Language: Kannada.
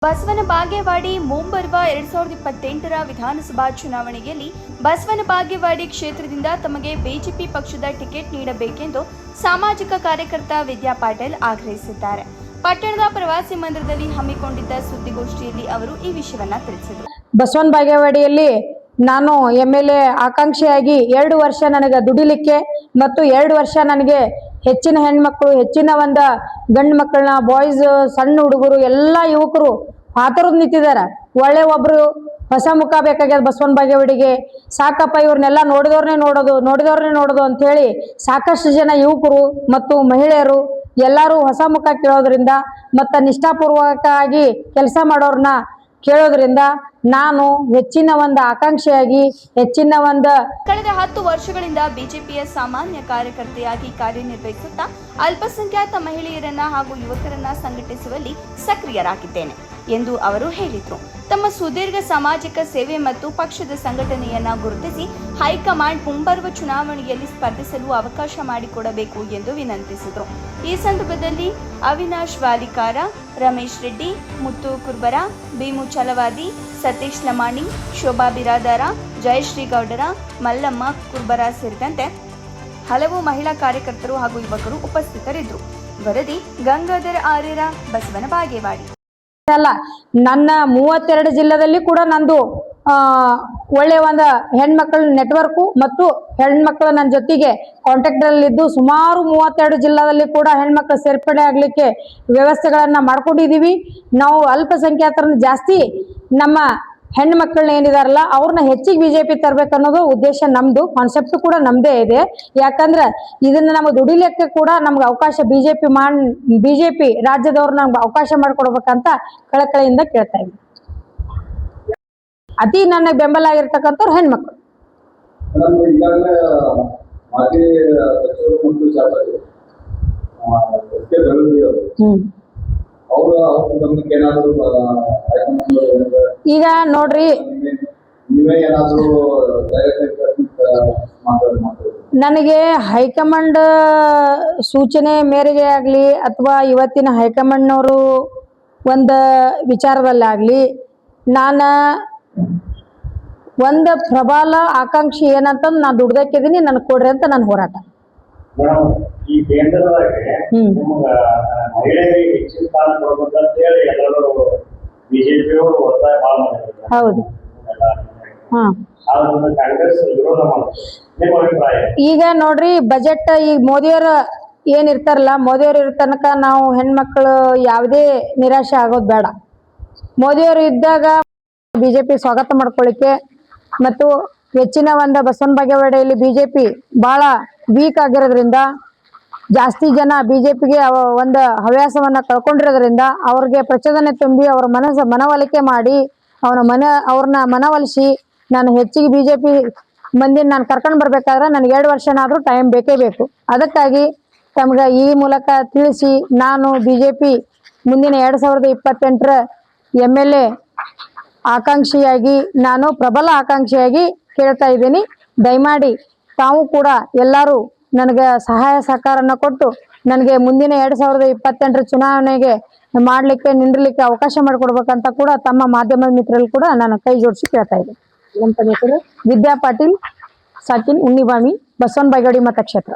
ಬಸವನ ಬಾಗೇವಾಡಿ ಮುಂಬರುವ 2028ರ ವಿಧಾನಸಭಾ ಚುನಾವಣೆಯಲ್ಲಿ ಬಸವನ ಬಾಗೇವಾಡಿ ಕ್ಷೇತ್ರದಿಂದ ತಮಗೆ ಬಿಜೆಪಿ ಪಕ್ಷದ ಟಿಕೆಟ್ ನೀಡಬೇಕೆಂದು ಸಾಮಾಜಿಕ ಕಾರ್ಯಕರ್ತ ವಿದ್ಯಾ ಪಾಟೀಲ್ ಆಗ್ರಹಿಸಿದ್ದಾರೆ. ಪಟ್ಟಣದ ಪ್ರವಾಸಿ ಮಂದಿರದಲ್ಲಿ ಹಮ್ಮಿಕೊಂಡಿದ್ದ ಸುದ್ದಿಗೋಷ್ಠಿಯಲ್ಲಿ ಅವರು ಈ ವಿಷಯವನ್ನ ತಿಳಿಸಿದರು. ಬಸವನ ಬಾಗೇವಾಡಿಯಲ್ಲಿ ನಾನು MLA ಆಕಾಂಕ್ಷಿಯಾಗಿ 2 ವರ್ಷ ನನಗೆ ದುಡಿಲಿಕ್ಕೆ ಮತ್ತು 2 ವರ್ಷ ನನಗೆ ಹೆಚ್ಚಿನ ಹೆಣ್ಮಕ್ಳು ಹೆಚ್ಚಿನ ಒಂದು ಗಂಡು ಮಕ್ಕಳನ್ನ ಬಾಯ್ಸ್ ಸಣ್ಣ ಹುಡುಗರು ಎಲ್ಲ ಯುವಕರು ಆತರದ್ ನಿಂತಿದ್ದಾರೆ. ಒಳ್ಳೆ ಒಬ್ರು ಹೊಸ ಮುಖ ಬೇಕಾಗ್ಯದ ಬಸವನ ಬಾಗೇವಾಡಿಗೆ. ಸಾಕಪ್ಪ ಇವ್ರನ್ನೆಲ್ಲ ನೋಡಿದವ್ರನ್ನೇ ನೋಡೋದು ಅಂತ ಹೇಳಿ ಸಾಕಷ್ಟು ಜನ ಯುವಕರು ಮತ್ತು ಮಹಿಳೆಯರು ಎಲ್ಲರೂ ಹೊಸ ಮುಖ ಕೇಳೋದ್ರಿಂದ ಮತ್ತು ನಿಷ್ಠಾಪೂರ್ವಕವಾಗಿ ಕೆಲಸ ಮಾಡೋರನ್ನ ಕೇಳೋದ್ರಿಂದ ನಾನು ಹೆಚ್ಚಿನ ಒಂದು ಆಕಾಂಕ್ಷೆಯಾಗಿ ಹೆಚ್ಚಿನ ಒಂದು ಕಳೆದ 10 ವರ್ಷಗಳಿಂದ ಬಿಜೆಪಿಯ ಸಾಮಾನ್ಯ ಕಾರ್ಯಕರ್ತೆಯಾಗಿ ಕಾರ್ಯನಿರ್ವಹಿಸುತ್ತಾ ಅಲ್ಪಸಂಖ್ಯಾತ ಮಹಿಳೆಯರನ್ನ ಹಾಗೂ ಯುವಕರನ್ನ ಸಂಘಟಿಸುವಲ್ಲಿ ಸಕ್ರಿಯರಾಗಿದ್ದೇನೆ ಎಂದು ಅವರು ಹೇಳಿದರು. ತಮ್ಮ ಸುದೀರ್ಘ ಸಾಮಾಜಿಕ ಸೇವೆ ಮತ್ತು ಪಕ್ಷದ ಸಂಘಟನೆಯನ್ನ ಗುರುತಿಸಿ ಹೈಕಮಾಂಡ್ ಮುಂಬರುವ ಚುನಾವಣೆಯಲ್ಲಿ ಸ್ಪರ್ಧಿಸಲು ಅವಕಾಶ ಮಾಡಿಕೊಡಬೇಕು ಎಂದು ವಿನಂತಿಸಿದರು. ಈ ಸಂದರ್ಭದಲ್ಲಿ ಅವಿನಾಶ್ ವಾಲಿಕಾರ, ರಮೇಶ್ ರೆಡ್ಡಿ, ಮುತ್ತು ಕುರ್ಬರ, ಭೀಮು ಚಲವಾದಿ, ಸತೀಶ್ ಲಮಾಣಿ, ಶೋಭಾ ಬಿರಾದಾರ, ಜಯಶ್ರೀ ಗೌಡರ, ಮಲ್ಲಮ್ಮ ಕುರ್ಬರ ಸೇರಿದಂತೆ ಹಲವು ಮಹಿಳಾ ಕಾರ್ಯಕರ್ತರು ಹಾಗೂ ಯುವಕರು ಉಪಸ್ಥಿತರಿದ್ದರು. ವರದಿ ಗಂಗಾಧರ್ ಆರ್ಯರ, ಬಸವನ ಬಾಗೇವಾಡಿ. ಅಲ್ಲ, ನನ್ನ 32 ಜಿಲ್ಲೆಯಲ್ಲಿ ಕೂಡ ನಂದು ಒಳ್ಳೆ ಒಂದು ಹೆಣ್ಮಕ್ಳ ನೆಟ್ವರ್ಕು ಮತ್ತು ಹೆಣ್ಮಕ್ಳು ನನ್ನ ಜೊತೆಗೆ ಕಾಂಟ್ಯಾಕ್ಟ್ ಅಲ್ಲಿ ಇದ್ದು ಸುಮಾರು 32 ಜಿಲ್ಲೆಯಲ್ಲಿ ಕೂಡ ಹೆಣ್ಮಕ್ಳು ಸೇರ್ಪಡೆ ಆಗ್ಲಿಕ್ಕೆ ವ್ಯವಸ್ಥೆಗಳನ್ನ ಮಾಡ್ಕೊಂಡಿದೀವಿ. ನಾವು ಅಲ್ಪಸಂಖ್ಯಾತರನ್ನ ಜಾಸ್ತಿ ನಮ್ಮ ಹೆಣ್ಮಕ್ಳನ್ನ ಏನಿದಾರಲ್ಲ ಅವ್ರನ್ನ ಹೆಚ್ಚಿಗೆ ಬಿಜೆಪಿ ತರಬೇಕು ಅನ್ನೋದು ಉದ್ದೇಶ ನಮ್ದು. ಕಾನ್ಸೆಪ್ಟ್ ಕೂಡ ನಮ್ದೇ ಇದೆ. ಯಾಕಂದ್ರೆ ಇದನ್ನ ನಮಗೆ ದುಡಿಲಿಕ್ಕೆ ಕೂಡ ನಮ್ಗೆ ಅವಕಾಶ ಬಿಜೆಪಿ ರಾಜ್ಯದವ್ರು ನಮ್ಗೆ ಅವಕಾಶ ಮಾಡಿಕೊಡ್ಬೇಕಂತ ಕಳಕಳಿಯಿಂದ ಕೇಳ್ತಾ ಇದ್ವಿ. ಅತಿ ನನ್ನ ಬೆಂಬಲ ಆಗಿರ್ತಕ್ಕಂಥವ್ರು ಹೆಣ್ಮಕ್ಳು. ಈಗ ನೋಡ್ರಿ, ನನಗೆ ಹೈಕಮಾಂಡ್ ಸೂಚನೆ ಮೇರೆಗೆ ಆಗ್ಲಿ ಅಥವಾ ಇವತ್ತಿನ ಹೈಕಮಾಂಡ್ನವರು ಒಂದು ವಿಚಾರದಲ್ಲಾಗ್ಲಿ ನಾನು ಒಂದು ಪ್ರಬಲ ಆಕಾಂಕ್ಷಿ ಏನಂತಂದು ನಾನು ದುಡ್ದಕ್ಕಿದ್ದೀನಿ, ನನಗೆ ಕೊಡ್ರಿ ಅಂತ ನನ್ನ ಹೋರಾಟ. ಈ ಕೇಂದ್ರದಾಗೆ ಮಹಿಳೆಯರಿಗೆ ಹೆಚ್ಚಿನ ಸ್ಥಾನ ಕೊಡಬೇಕಂತ ಹೇಳಿ ಎಲ್ಲರೂ ಬಿಜೆಪಿಯವರು ಒತ್ತಾಯ ಮಾಡಿದ್ದಾರೆ. ಹೌದು. ಕಾಂಗ್ರೆಸ್ ವಿರೋಧ ಮಾಡ್ತಾರೆ. ನಿಮ್ಮ ಅಭಿಪ್ರಾಯ? ಈಗ ನೋಡ್ರಿ, ಬಜೆಟ್ ಈಗ ಮೋದಿಯವರು ಏನಿರ್ತಾರಲ್ಲ, ಮೋದಿಯವರು ಇರೋ ತನಕ ನಾವು ಹೆಣ್ಮಕ್ಳು ಯಾವುದೇ ನಿರಾಶೆ ಆಗೋದು ಬೇಡ. ಮೋದಿಯವರು ಇದ್ದಾಗ ಬಿಜೆಪಿ ಸ್ವಾಗತ ಮಾಡ್ಕೊಳ್ಳಿಕ್ಕೆ ಮತ್ತು ಹೆಚ್ಚಿನ ಒಂದು ಬಸವನ ಬಾಗೇವಾಡಿಯಲ್ಲಿ ಬಿಜೆಪಿ ಬಹಳ ವೀಕ್ ಆಗಿರೋದ್ರಿಂದ ಜಾಸ್ತಿ ಜನ ಬಿಜೆಪಿಗೆ ಒಂದು ಹವ್ಯಾಸವನ್ನ ಕಳ್ಕೊಂಡಿರೋದ್ರಿಂದ ಅವ್ರಿಗೆ ಪ್ರಚೋದನೆ ತುಂಬಿ ಅವ್ರ ಮನವೊಲಿಕೆ ಮಾಡಿ ಅವ್ರನ್ನ ಮನವೊಲಿಸಿ ನಾನು ಹೆಚ್ಚಿಗೆ ಬಿಜೆಪಿ ಮಂದಿನ ನಾನು ಕರ್ಕೊಂಡು ಬರ್ಬೇಕಾದ್ರೆ ನನಗೆ 2 ವರ್ಷನಾದ್ರೂ ಟೈಮ್ ಬೇಕೇ ಬೇಕು. ಅದಕ್ಕಾಗಿ ತಮ್ಗೆ ಈ ಮೂಲಕ ತಿಳಿಸಿ ನಾನು ಬಿಜೆಪಿ ಮುಂದಿನ 2028ರ MLA ಆಕಾಂಕ್ಷಿಯಾಗಿ ನಾನು ಪ್ರಬಲ ಆಕಾಂಕ್ಷಿಯಾಗಿ ಕೇಳ್ತಾ ಇದ್ದೀನಿ. ದಯಮಾಡಿ ತಾವು ಕೂಡ ಎಲ್ಲರೂ ನನಗೆ ಸಹಾಯ ಸಹಕಾರನ ಕೊಟ್ಟು ನನಗೆ ಮುಂದಿನ 2028ರ ಚುನಾವಣೆಗೆ ನಿಂದಿರಲಿಕ್ಕೆ ಅವಕಾಶ ಮಾಡಿಕೊಡ್ಬೇಕಂತ ಕೂಡ ತಮ್ಮ ಮಾಧ್ಯಮದ ಮಿತ್ರರಲ್ಲಿ ಕೂಡ ನಾನು ಕೈ ಜೋಡಿಸಿ ಕೇಳ್ತಾ ಇದ್ದೀನಿ. ನಮ್ಮ ಹೆಸರು ವಿದ್ಯಾ ಪಾಟೀಲ್, ಸಾಕಿನ್, ಉಣ್ಣಿಬಾಮಿ, ಬಸವನ ಬಾಗೇವಾಡಿ ಮತಕ್ಷೇತ್ರ.